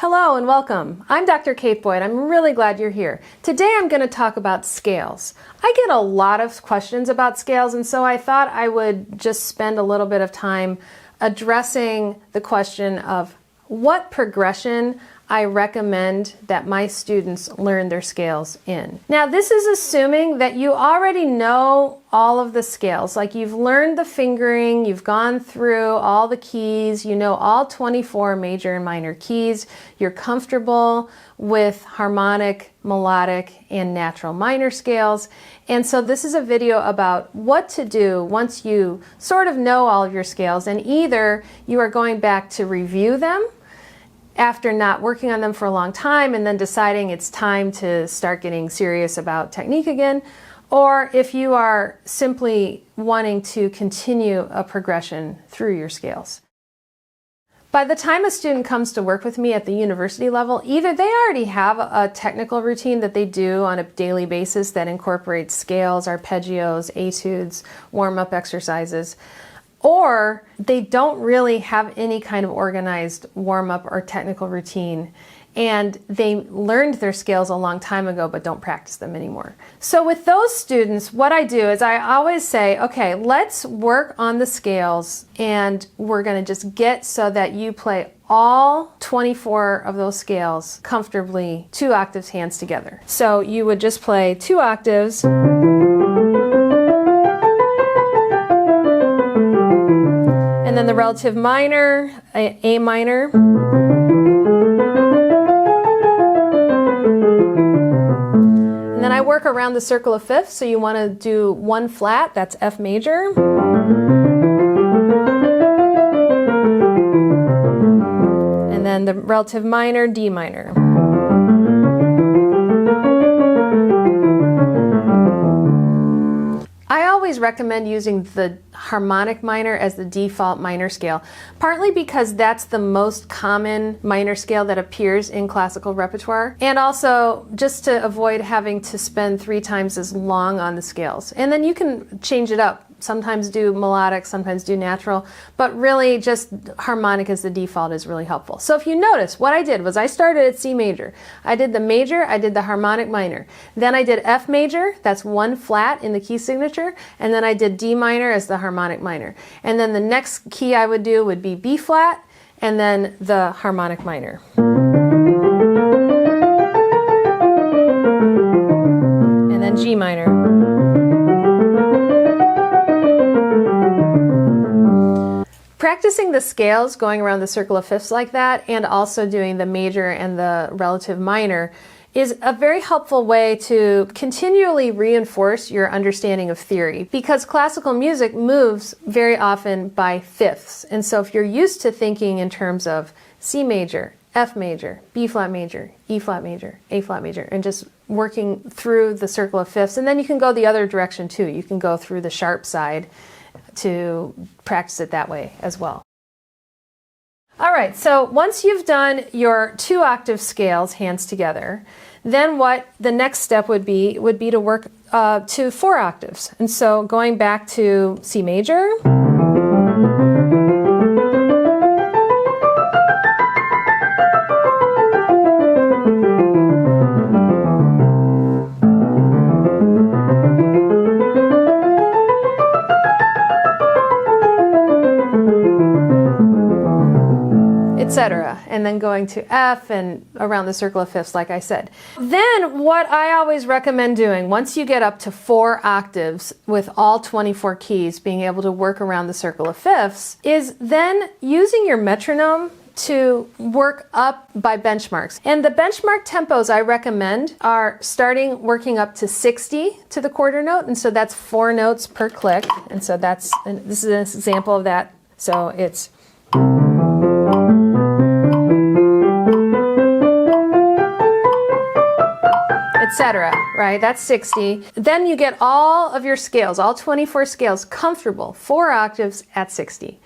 Hello and welcome. I'm Dr. Kate Boyd. I'm really glad you're here. Today I'm going to talk about scales. I get a lot of questions about scales, and so I thought I would just spend a little bit of time addressing the question of what progression I recommend that my students learn their scales in. Now, this is assuming that you already know all of the scales, like you've learned the fingering, you've gone through all the keys, you know all 24 major and minor keys, you're comfortable with harmonic, melodic, and natural minor scales. And so this is a video about what to do once you sort of know all of your scales, and either you are going back to review them after not working on them for a long time and then deciding it's time to start getting serious about technique again, or if you are simply wanting to continue a progression through your scales. By the time a student comes to work with me at the university level, either they already have a technical routine that they do on a daily basis that incorporates scales, arpeggios, etudes, warm-up exercises, or they don't really have any kind of organized warm-up or technical routine, and they learned their scales a long time ago but don't practice them anymore. So with those students, what I do is I always say, okay, let's work on the scales, and we're going to just get so that you play all 24 of those scales comfortably 2 octaves hands together. So you would just play 2 octaves, and then the relative minor, A minor. And then I work around the circle of fifths, so you want to do 1 flat, that's F major. And then the relative minor, D minor. I always recommend using the harmonic minor as the default minor scale, partly because that's the most common minor scale that appears in classical repertoire, and also just to avoid having to spend 3 times as long on the scales. And then you can change it up. Sometimes do melodic, sometimes do natural, but really just harmonic as the default is really helpful. So if you notice, what I did was I started at C major. I did the major, I did the harmonic minor. Then I did F major, that's 1 flat in the key signature, and then I did D minor as the harmonic minor. And then the next key I would do would be B flat, and then the harmonic minor. And then G minor. Practicing the scales, going around the circle of fifths like that, and also doing the major and the relative minor is a very helpful way to continually reinforce your understanding of theory, because classical music moves very often by fifths. And so if you're used to thinking in terms of C major, F major, B flat major, E flat major, A flat major, and just working through the circle of fifths, and then you can go the other direction too. You can go through the sharp side to practice it that way as well. All right, so once you've done your 2 octave scales hands together, then what the next step would be to work to 4 octaves. And so going back to C major, etc., and then going to F and around the circle of fifths, like I said. Then what I always recommend doing, once you get up to 4 octaves with all 24 keys, being able to work around the circle of fifths, is then using your metronome to work up by benchmarks. And the benchmark tempos I recommend are starting working up to 60 to the quarter note, and so that's 4 notes per click. And so this is an example of that. So it's etc., right? That's 60. Then you get all of your scales, all 24 scales, comfortable, 4 octaves at 60.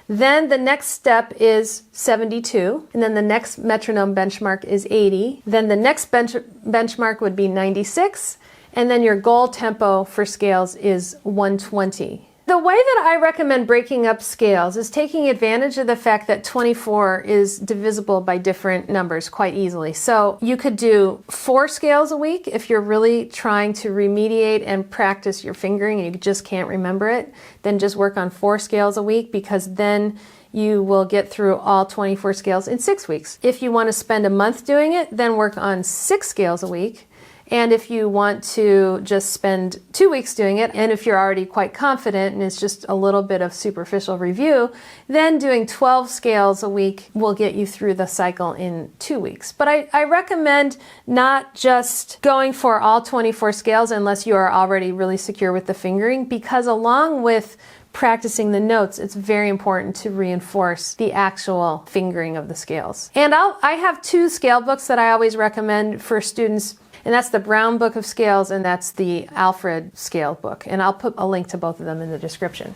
Then the next step is 72, and then the next metronome benchmark is 80. Then the next benchmark would be 96, and then your goal tempo for scales is 120. The way that I recommend breaking up scales is taking advantage of the fact that 24 is divisible by different numbers quite easily. So you could do 4 scales a week if you're really trying to remediate and practice your fingering and you just can't remember it. Then just work on 4 scales a week, because then you will get through all 24 scales in 6 weeks. If you want to spend a month doing it, then work on 6 scales a week. And if you want to just spend 2 weeks doing it, and if you're already quite confident and it's just a little bit of superficial review, then doing 12 scales a week will get you through the cycle in 2 weeks. But I recommend not just going for all 24 scales unless you are already really secure with the fingering, because along with practicing the notes, it's very important to reinforce the actual fingering of the scales. And I have 2 scale books that I always recommend for students. And that's the Brown Book of Scales, and that's the Alfred Scale book. And I'll put a link to both of them in the description.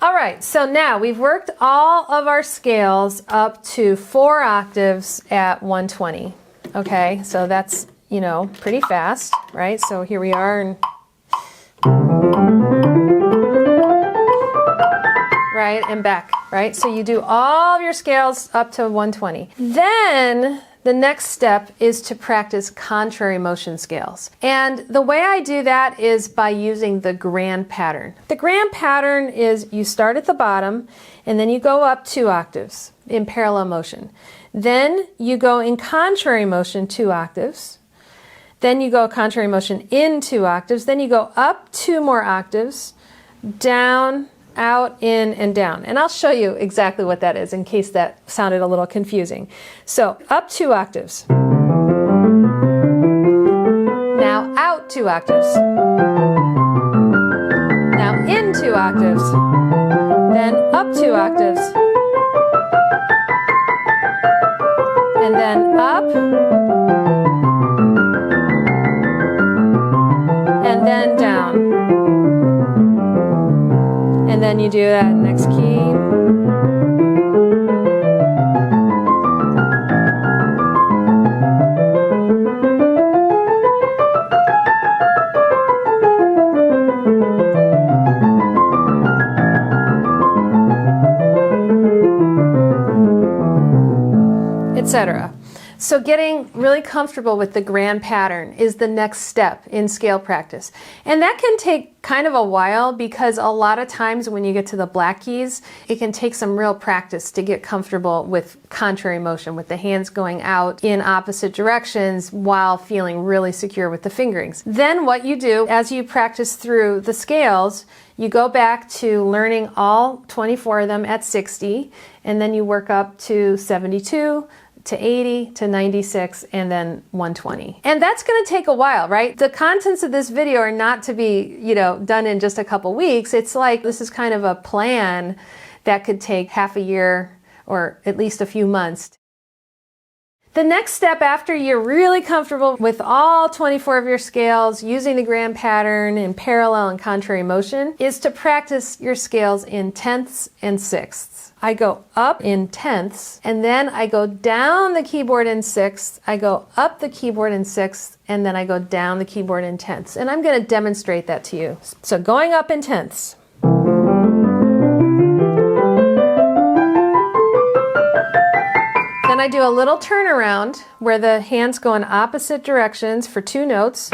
All right, so now we've worked all of our scales up to 4 octaves at 120. Okay, so that's, you know, pretty fast, right? So here we are, and right, and back, right? So you do all of your scales up to 120. Then the next step is to practice contrary motion scales. And the way I do that is by using the grand pattern. The grand pattern is you start at the bottom and then you go up 2 octaves in parallel motion. Then you go in contrary motion 2 octaves. Then you go contrary motion in 2 octaves. Then you go up 2 more octaves, down, out, in, and down. And I'll show you exactly what that is in case that sounded a little confusing. So up 2 octaves. Now out 2 octaves. Now in 2 octaves. Then up 2 octaves. And then up. And then down. And then you do that next key. Etc. So getting really comfortable with the grand pattern is the next step in scale practice. And that can take kind of a while, because a lot of times when you get to the black keys, it can take some real practice to get comfortable with contrary motion, with the hands going out in opposite directions while feeling really secure with the fingerings. Then what you do as you practice through the scales, you go back to learning all 24 of them at 60, and then you work up to 72, to 80, to 96, and then 120. And that's going to take a while, right? The contents of this video are not to be, you know, done in just a couple weeks. It's like this is kind of a plan that could take half a year or at least a few months. The next step after you're really comfortable with all 24 of your scales using the grand pattern in parallel and contrary motion is to practice your scales in tenths and sixths. I go up in tenths, and then I go down the keyboard in sixths, I go up the keyboard in sixths, and then I go down the keyboard in tenths. And I'm going to demonstrate that to you. So going up in tenths. Then I do a little turnaround where the hands go in opposite directions for 2 notes.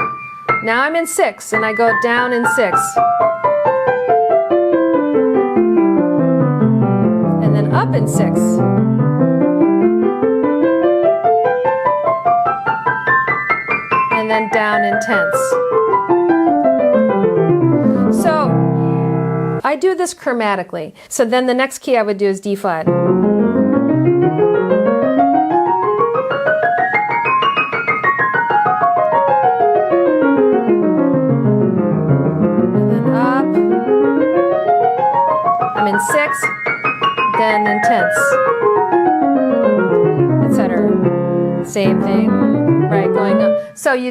Now I'm in 6, and I go down in 6. And then up in 6. And then down in tenths. So I do this chromatically. So then the next key I would do is D flat. In 6, then in tenths, etc. Same thing, right? Going up. So you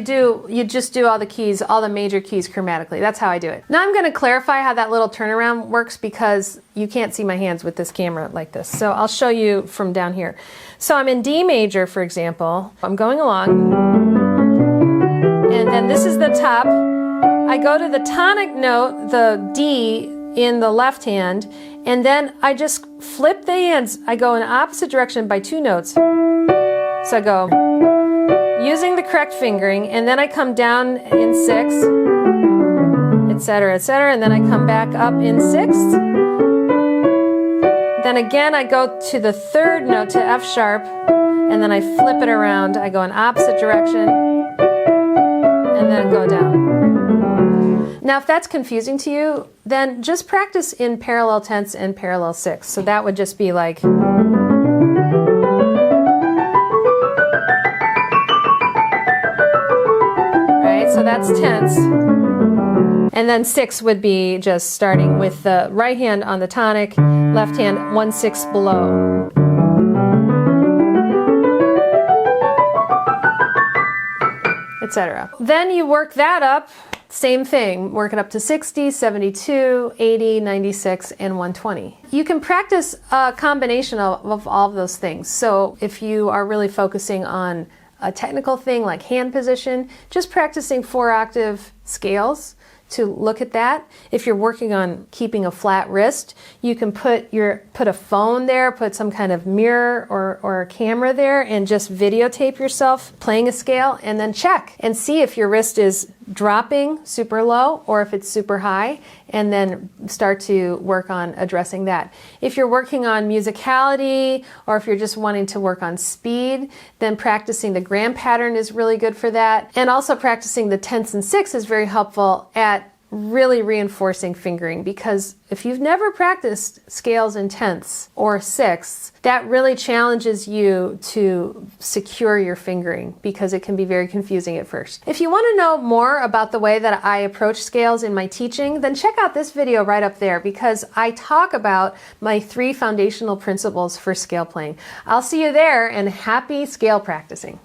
just do all the keys, all the major keys chromatically. That's how I do it. Now I'm going to clarify how that little turnaround works, because you can't see my hands with this camera like this. So I'll show you from down here. So I'm in D major, for example. I'm going along, and then this is the top. I I go to the tonic note, the D, in the left hand, and then I just flip the hands. I go in the opposite direction by 2 notes. So I go using the correct fingering, and then I come down in 6, etc., etc., and then I come back up in 6th. Then again I go to the 3rd note, to F sharp, and then I flip it around. I go in opposite direction, and then go down. Now if that's confusing to you, then just practice in parallel tenths and parallel sixths. So that would just be like, right? So that's tenths. And then 6 would be just starting with the right hand on the tonic, left hand 1/6 below. Etc. Then you work that up, same thing, work it up to 60, 72, 80, 96, and 120. You can practice a combination of all of those things. So if you are really focusing on a technical thing like hand position, just practicing 4-octave scales to look at that. If you're working on keeping a flat wrist, you can put a phone there, put some kind of mirror or a camera there, and just videotape yourself playing a scale, and then check and see if your wrist is dropping super low or if it's super high, and then start to work on addressing that. If you're working on musicality, or if you're just wanting to work on speed, then practicing the gram pattern is really good for that. And also practicing the tenths and sixths is very helpful at really reinforcing fingering, because if you've never practiced scales in tenths or sixths, that really challenges you to secure your fingering, because it can be very confusing at first. If you want to know more about the way that I approach scales in my teaching, then check out this video right up there, because I talk about my 3 foundational principles for scale playing. I'll see you there, and happy scale practicing.